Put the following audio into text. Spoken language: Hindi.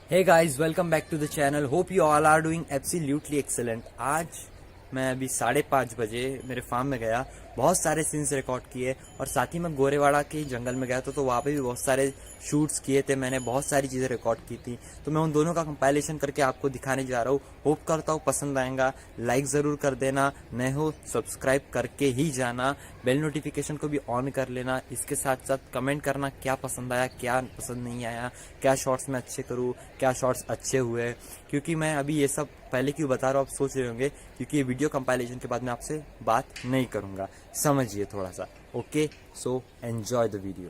Hey guys, welcome back to the channel. Hope you all are doing absolutely excellent. आज मैं अभी 5:30 बजे मेरे फार्म में गया, बहुत सारे सीन्स रिकॉर्ड किए और साथ ही मैं गोरेवाड़ा के जंगल में गया तो वहाँ पे भी बहुत सारे शूट्स किए थे। मैंने बहुत सारी चीज़ें रिकॉर्ड की थी, तो मैं उन दोनों का कंपाइलेशन करके आपको दिखाने जा रहा हूँ। होप करता हूँ पसंद आएगा। लाइक ज़रूर कर देना, नए हो सब्सक्राइब करके ही जाना, बेल नोटिफिकेशन को भी ऑन कर लेना। इसके साथ साथ कमेंट करना क्या पसंद आया, क्या पसंद नहीं आया, क्या शॉर्ट्स मैं अच्छे करूँ, क्या शॉर्ट्स अच्छे हुए। क्योंकि मैं अभी ये सब पहले क्यों बता रहा हूँ आप सोच रहे होंगे, क्योंकि ये वीडियो कंपाइलेशन के बाद मैं आपसे बात नहीं करूँगा, समझिए थोड़ा सा। Okay, so enjoy the video.